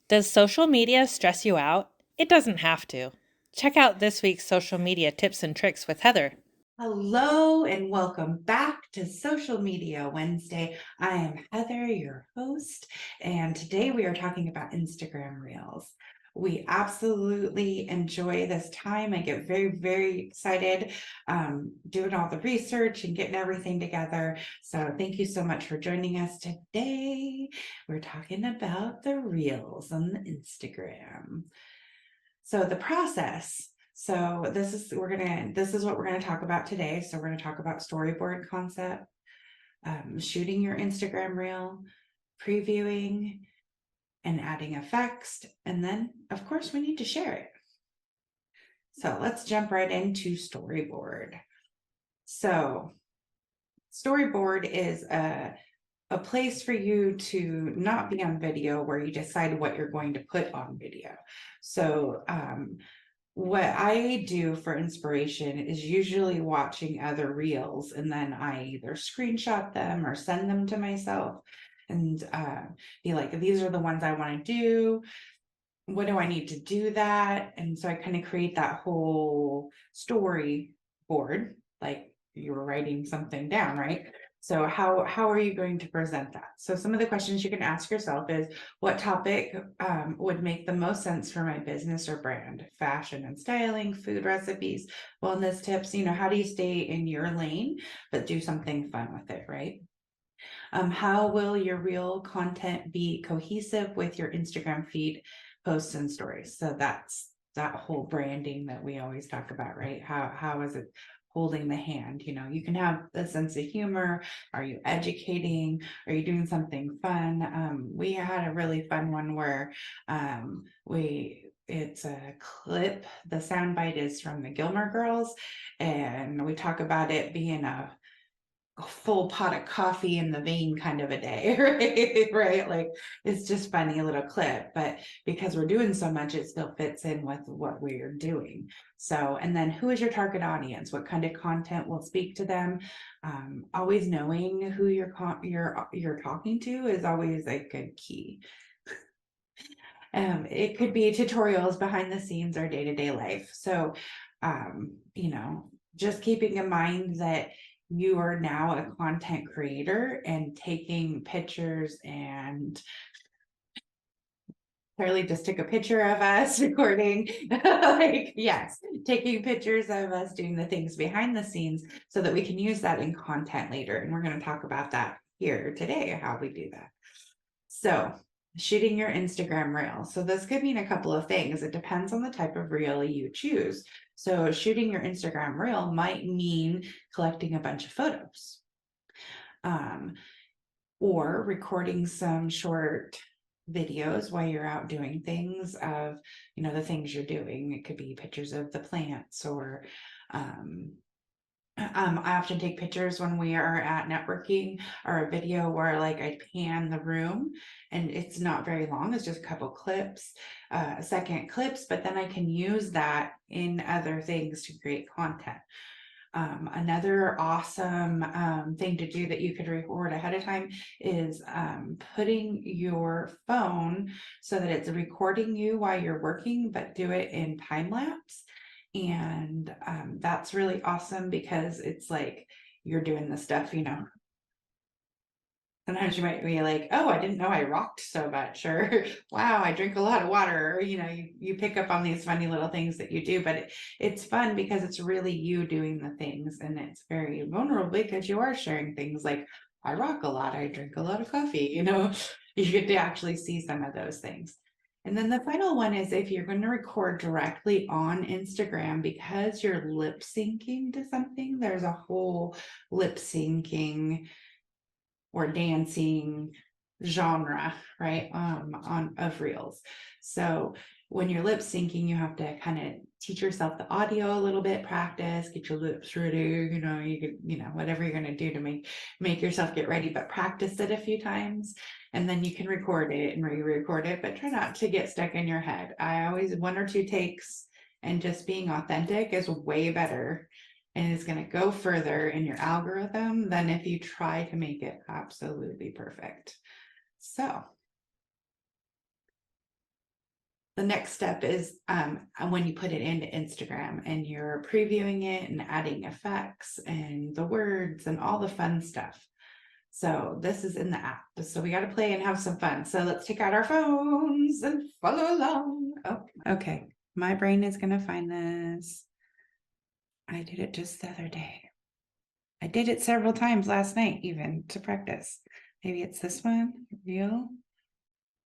Does social media stress you out? It doesn't have to. Check out this week's social media tips and tricks with Heather. Hello and welcome back to Social Media Wednesday. I am Heather, your host, and today we are talking about Instagram Reels. We absolutely enjoy this time. I get very excited doing all the research and getting everything together. So thank you so much for joining us today. We're talking about the Reels on the Instagram. So the process. So this is what we're gonna talk about today. So we're gonna talk about storyboard concept, shooting your Instagram reel, previewing, and adding effects, and then of course we need to share it. So let's jump right into storyboard. So storyboard is a place for you to not be on video where you decide what you're going to put on video. So what I do for inspiration is usually watching other reels, and then I either screenshot them or send them to myself and be like, these are the ones I want to do. What do I need to do that? And so I kind of create that whole story board, like you were writing something down, right? So how are you going to present that? So some of the questions you can ask yourself is, what topic would make the most sense for my business or brand? Fashion and styling, food recipes, wellness tips. How do you stay in your lane but do something fun with it, right? How will your real content be cohesive with your Instagram feed, posts, and stories? So that's that whole branding that we always talk about, right? How is it holding the hand? You can have a sense of humor. Are you educating? Are you doing something fun? We had a really fun one where it's a clip. The soundbite is from the Gilmore Girls, and we talk about it being a full pot of coffee in the vein kind of a day, right? Right. Like it's just funny, a little clip, but because we're doing so much, it still fits in with what we're doing. So, and then who is your target audience? What kind of content will speak to them? Always knowing who you're talking to is always a good key. It could be tutorials, behind the scenes, or day-to-day life. So, just keeping in mind that you are now a content creator and taking pictures, and Charlie just took a picture of us recording, like, yes, taking pictures of us doing the things behind the scenes so that we can use that in content later. And we're going to talk about that here today, how we do that. So, shooting your Instagram reel. So, this could mean a couple of things. It depends on the type of reel you choose. So, shooting your Instagram reel might mean collecting a bunch of photos, um, or recording some short videos while you're out doing things of, the things you're doing. It could be pictures of the plants, or um, I often take pictures when we are at networking, or a video where like I pan the room and it's not very long. It's just a couple clips, second clips, but then I can use that in other things to create content. Another awesome thing to do that you could record ahead of time is putting your phone so that it's recording you while you're working, but do it in time lapse. And that's really awesome because it's like you're doing the stuff, Sometimes you might be like, oh, I didn't know I rocked so much, or wow, I drink a lot of water, or you pick up on these funny little things that you do, but it's fun because it's really you doing the things, and it's very vulnerable because you are sharing things like, I rock a lot, I drink a lot of coffee, you get to actually see some of those things. And then the final one is, if you're going to record directly on Instagram, because you're lip syncing to something, there's a whole lip syncing or dancing genre, right? On of reels. So when you're lip syncing, you have to kind of teach yourself the audio a little bit, practice, get your lips ready, you could, whatever you're gonna do to make yourself get ready, but practice it a few times. And then you can record it and re-record it, but try not to get stuck in your head. I always, one or two takes, and just being authentic is way better, and it's going to go further in your algorithm than if you try to make it absolutely perfect. So the next step is when you put it into Instagram and you're previewing it and adding effects and the words and all the fun stuff. So this is in the app. So we got to play and have some fun. So let's take out our phones and follow along. Oh, okay. My brain is going to find this. I did it just the other day. I did it several times last night, even to practice. Maybe it's this one, real.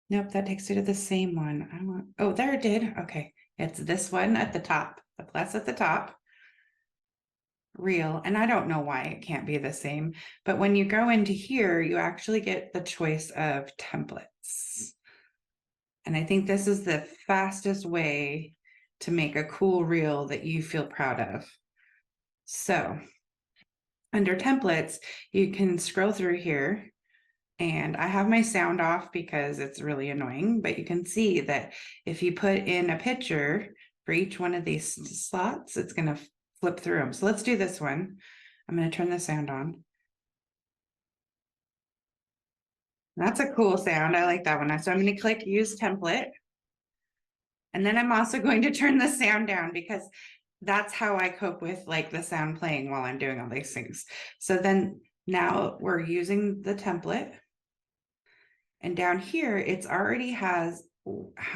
Nope, that takes you to the same one. Oh, there it did. Okay. It's this one at the top, the plus at the top. Real. And I don't know why it can't be the same, but when you go into here, you actually get the choice of templates. And I think this is the fastest way to make a cool reel that you feel proud of. So under templates, you can scroll through here. And I have my sound off because it's really annoying, but you can see that if you put in a picture for each one of these slots, it's going to flip through them. So let's do this one. I'm going to turn the sound on. That's a cool sound. I like that one. So I'm going to click use template. And then I'm also going to turn the sound down because that's how I cope with like the sound playing while I'm doing all these things. So then now we're using the template. And down here, it's already has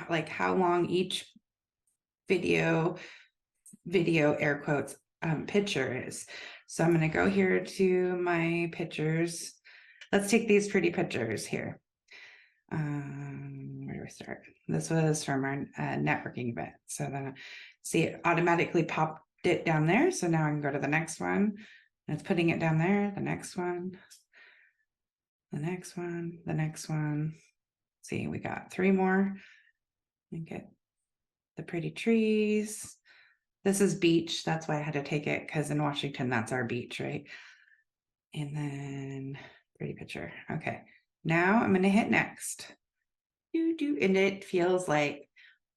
like how long each video air quotes picture is. So I'm going to go here to my pictures. Let's take these pretty pictures here. Where do we start? This was from our networking event. So then see it automatically popped it down there. So now I can go to the next one. And it's putting it down there, the next one, the next one, the next one. See, we got 3 more. And get the pretty trees. This is beach. That's why I had to take it because in Washington, that's our beach, right? And then pretty picture. Okay. Now I'm going to hit next. And it feels like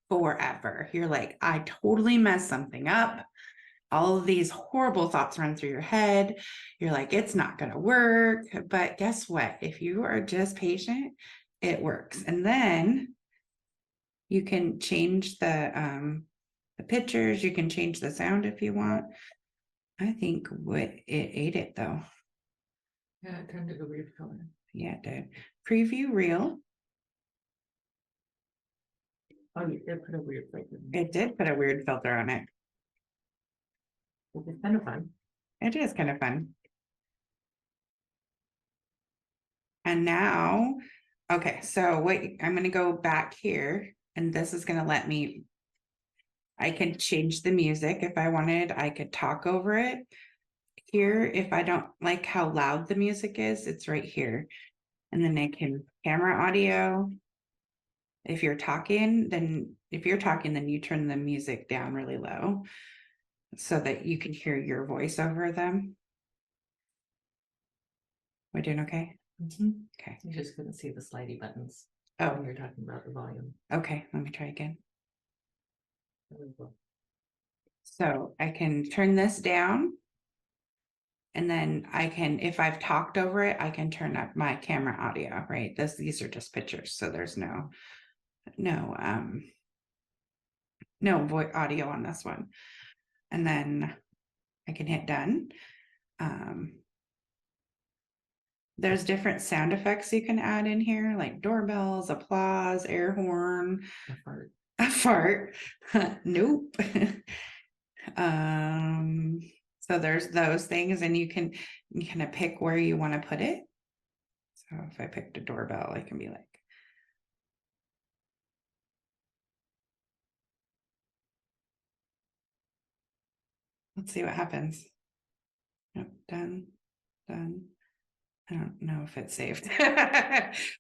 forever. You're like, I totally messed something up. All of these horrible thoughts run through your head. You're like, it's not going to work. But guess what? If you are just patient, it works. And then you can change the pictures. You can change the sound if you want. I think it ate it though. Yeah, it turned to a weird color. Yeah, it did. Preview reel. Oh, it put a weird filter. It did put a weird filter on it. It's kind of fun. It is kind of fun. And now, okay, so wait, I'm going to go back here and this is going to let me, I can change the music if I wanted. I could talk over it. Here, if I don't like how loud the music is, it's right here. And then I can camera audio. If you're talking, then you turn the music down really low so that you can hear your voice over them. We're doing okay? Okay. You just couldn't see the slidey buttons. Oh, When you're talking about the volume. okay. Let me try again. There we go. So I can turn this down. And then I can, if I've talked over it, I can turn up my camera audio, right? These are just pictures. So there's no voice audio on this one. And then I can hit done. There's different sound effects you can add in here, like doorbells, applause, air horn, A fart. a fart. Nope. So there's those things, and you can kind of pick where you want to put it. So if I picked a doorbell, I can be like, let's see what happens. Nope, done. I don't know if it's saved,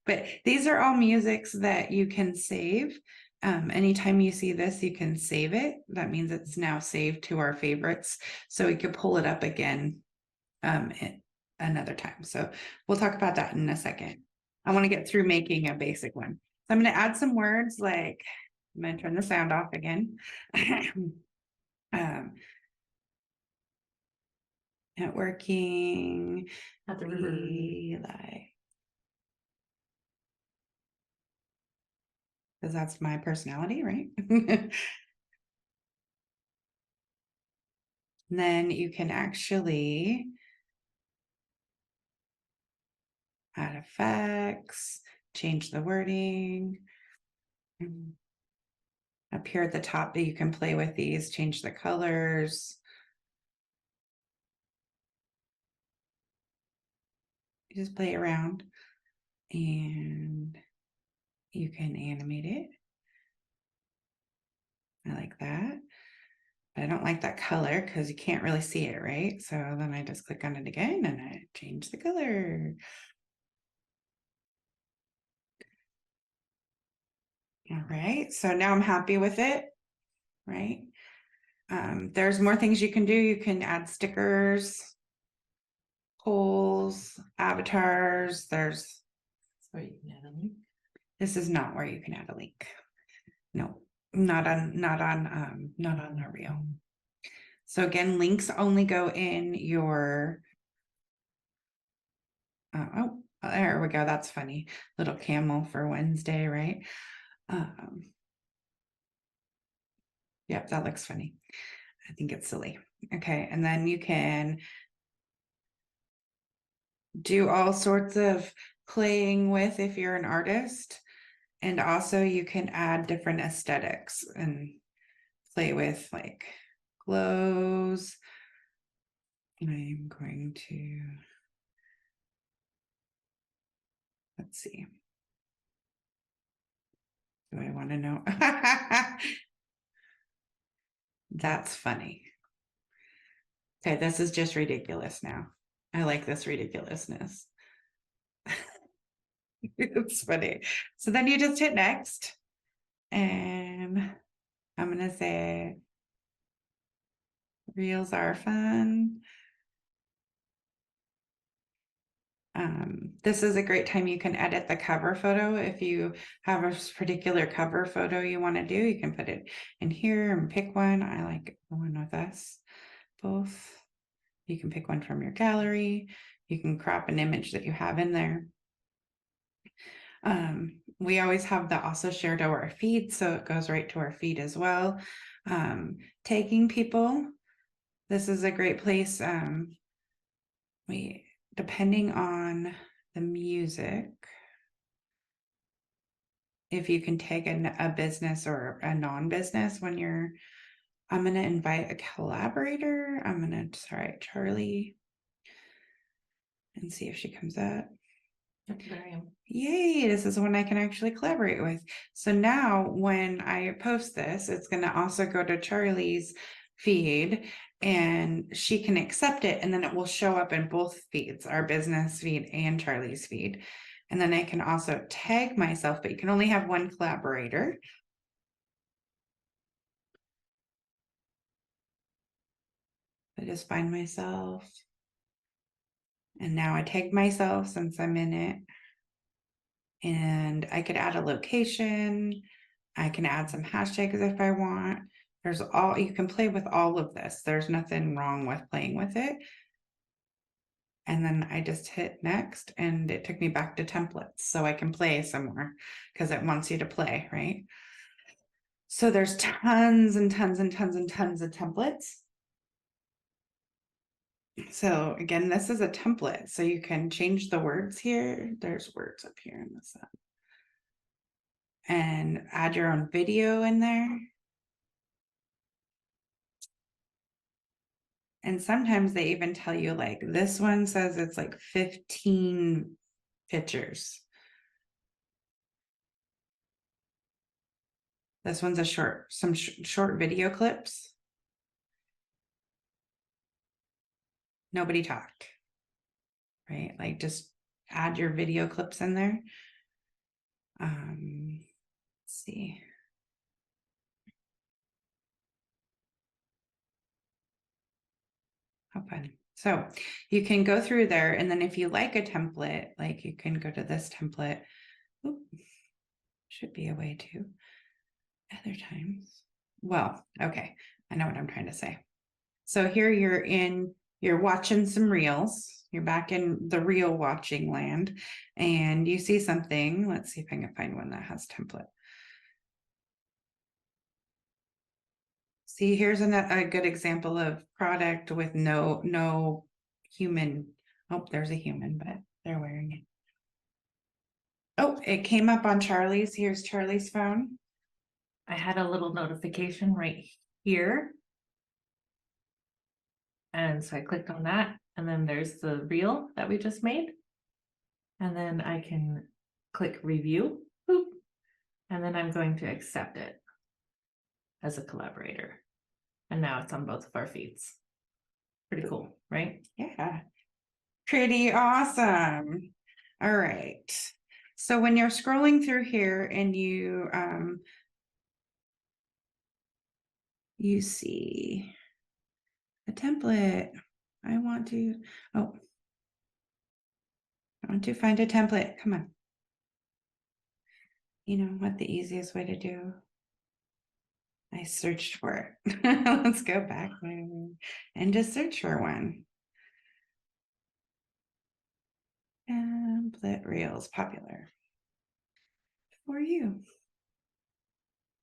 but these are all musics that you can save. Anytime you see this, you can save it. That means it's now saved to our favorites. So we could pull it up again another time. So we'll talk about that in a second. I want to get through making a basic one. So I'm going to add some words like, I'm going to turn the sound off again. Networking. At the river. Eli. because that's my personality, right? Then you can actually add effects, change the wording. Up here at the top, you can play with these, change the colors. You just play around and you can animate it. I like that. But I don't like that color because you can't really see it, right? So then I just click on it again and I change the color. All right, so now I'm happy with it, right? There's more things you can do. You can add stickers, polls, avatars. So you can add a link. This is not where you can add a link. No, not on the reel. So again, links only go in your, oh, there we go. That's funny. Little camel for Wednesday, right? Yep, that looks funny. I think it's silly. Okay, and then you can do all sorts of playing with if you're an artist. And also you can add different aesthetics and play with like glows. And I'm going to, let's see. Do I want to know? That's funny. Okay, this is just ridiculous now. I like this ridiculousness. It's funny. So then you just hit next. And I'm going to say reels are fun. This is a great time you can edit the cover photo. If you have a particular cover photo you want to do, you can put it in here and pick one. I like the one with us both. You can pick one from your gallery. You can crop an image that you have in there. We always have that also shared to our feed, so it goes right to our feed as well. Tagging people. This is a great place. Depending on the music, if you can tag a business or a non-business when you're, I'm going to invite a collaborator. I'm going to, sorry, Charlie, and see if she comes up. Yep, there I am. Yay, this is one I can actually collaborate with. So now when I post this, it's going to also go to Charlie's feed and she can accept it, and then it will show up in both feeds, our business feed and Charlie's feed. And then I can also tag myself, but you can only have one collaborator. I just find myself. And now I tag myself since I'm in it. And I could add a location. I can add some hashtags if I want. There's all, you can play with all of this. There's nothing wrong with playing with it. And then I just hit next and it took me back to templates so I can play some more because it wants you to play, right? So there's tons and tons and tons and tons of templates. So again, this is a template, so you can change the words here. There's words up here in this and add your own video in there. And sometimes they even tell you like this one says it's like 15 pictures. This one's a some short video clips. Nobody talked, right? Like just add your video clips in there. Let's see. How fun. So you can go through there, and then if you like a template, like you can go to this template. Oop, should be a way to other times. Well, okay, I know what I'm trying to say. So here you're watching some reels. You're back in the reel watching land and you see something. Let's see if I can find one that has template. See, here's a good example of product with no human. Oh, there's a human, but they're wearing it. Oh, it came up on Charlie's. Here's Charlie's phone. I had a little notification right here. And so I clicked on that, and then there's the reel that we just made. And then I can click review, boop, and then I'm going to accept it as a collaborator. And now it's on both of our feeds. Pretty cool, right? Yeah, pretty awesome. All right. So when you're scrolling through here and you see a template, I want to find a template. Come on. You know what the easiest way to do? I searched for it. Let's go back and just search for one. Template reels popular for you.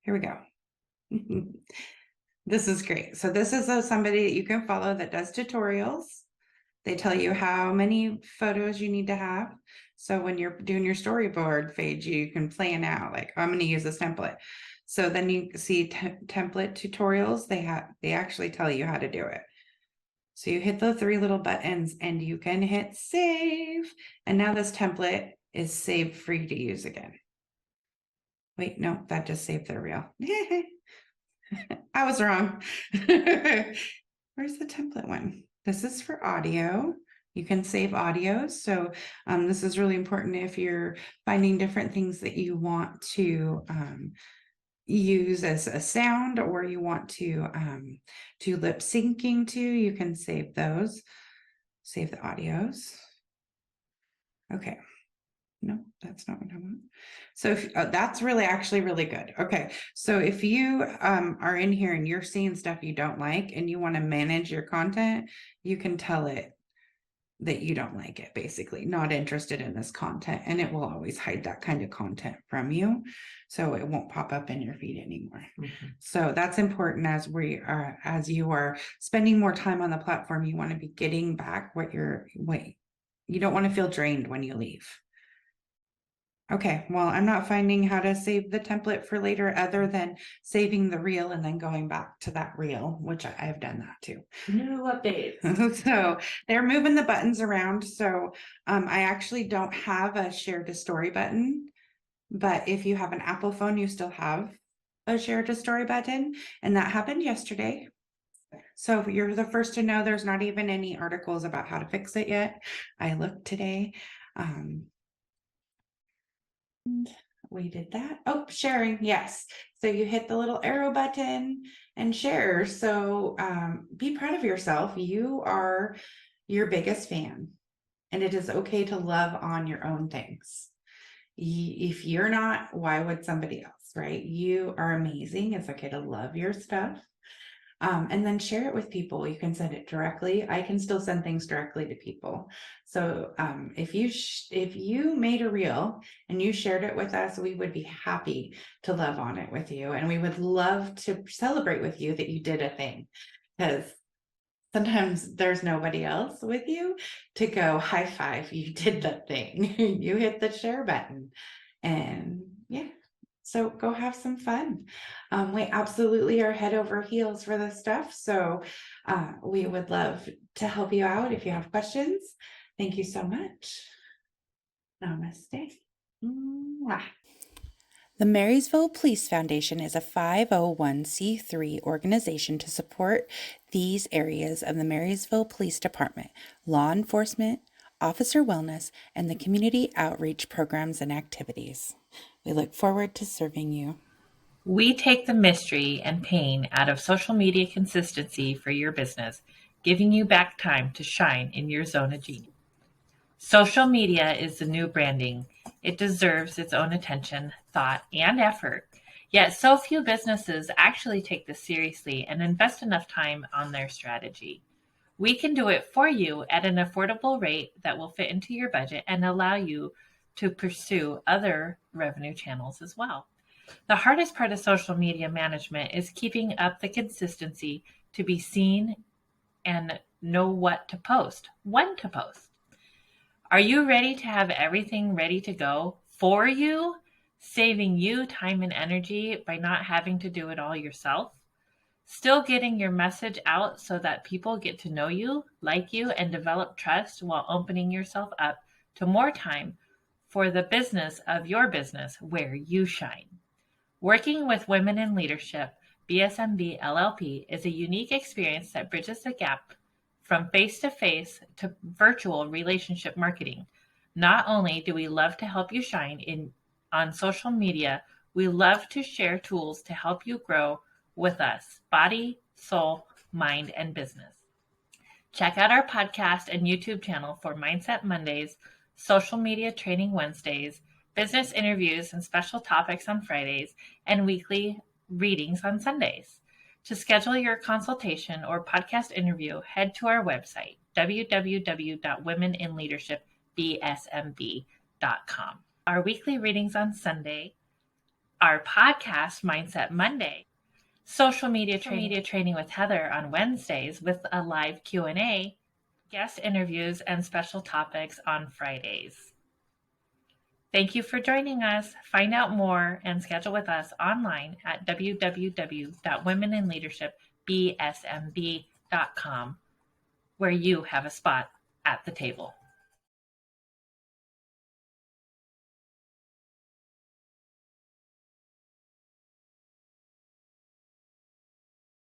Here we go. This is great. So this is somebody that you can follow that does tutorials. They tell you how many photos you need to have. So when you're doing your storyboard page, you can plan out like, I'm going to use this template. So then you see template tutorials. They actually tell you how to do it. So you hit the 3 little buttons and you can hit save. And now this template is saved free to use again. Wait, no, that just saved the reel. I was wrong. Where's the template one? This is for audio. You can save audio. So this is really important if you're finding different things that you want to use as a sound, or you want to lip syncing to, you can save those. Save the audios. Okay. No, that's not what I want. So that's actually really good. Okay. So if you are in here and you're seeing stuff you don't like and you want to manage your content, you can tell it that you don't like it, basically not interested in this content, and it will always hide that kind of content from you. So it won't pop up in your feed anymore. So that's important as you are spending more time on the platform. You want to be getting back you don't want to feel drained when you leave. Okay, well, I'm not finding how to save the template for later other than saving the reel and then going back to that reel, which I've done that too. New updates. So they're moving the buttons around. So I actually don't have a share to story button, but if you have an Apple phone, you still have a share to story button, and that happened yesterday. So you're the first to know. There's not even any articles about how to fix it yet. I looked today. We did that. Oh, sharing. Yes. So you hit the little arrow button and share. So be proud of yourself. You are your biggest fan, and it is okay to love on your own things. If you're not, why would somebody else, right? You are amazing. It's okay to love your stuff. And then share it with people. You can send it directly. I can still send things directly to people. So if you made a reel and you shared it with us, we would be happy to love on it with you. And we would love to celebrate with you that you did a thing, because sometimes there's nobody else with you to go high five. You did that thing. You hit the share button, and yeah. So go have some fun. We absolutely are head over heels for this stuff. So we would love to help you out if you have questions. Thank you so much. Namaste. Mwah. The Marysville Police Foundation is a 501c3 organization to support these areas of the Marysville Police Department: law enforcement, officer wellness, and the community outreach programs and activities. We look forward to serving you. We take the mystery and pain out of social media consistency for your business, giving you back time to shine in your zone of genius. Social media is the new branding. It deserves its own attention, thought, and effort. Yet so few businesses actually take this seriously and invest enough time on their strategy. We can do it for you at an affordable rate that will fit into your budget and allow you to pursue other revenue channels as well. The hardest part of social media management is keeping up the consistency to be seen and know what to post, when to post. Are you ready to have everything ready to go for you, saving you time and energy by not having to do it all yourself? Still getting your message out so that people get to know you, like you, and develop trust while opening yourself up to more time for the business of your business where you shine. Working with Women in Leadership, BSMB LLP, is a unique experience that bridges the gap from face-to-face to virtual relationship marketing. Not only do we love to help you shine on social media, we love to share tools to help you grow with us, body, soul, mind, and business. Check out our podcast and YouTube channel for Mindset Mondays, Social Media Training Wednesdays, business interviews and special topics on Fridays, and weekly readings on Sundays. To schedule your consultation or podcast interview, head to our website, www.womeninleadershipbsmb.com. Our weekly readings on Sunday, our podcast, Mindset Monday, social media training with Heather on Wednesdays with a live Q&A, guest interviews, and special topics on Fridays. Thank you for joining us. Find out more and schedule with us online at www.womeninleadershipbsmb.com, where you have a spot at the table.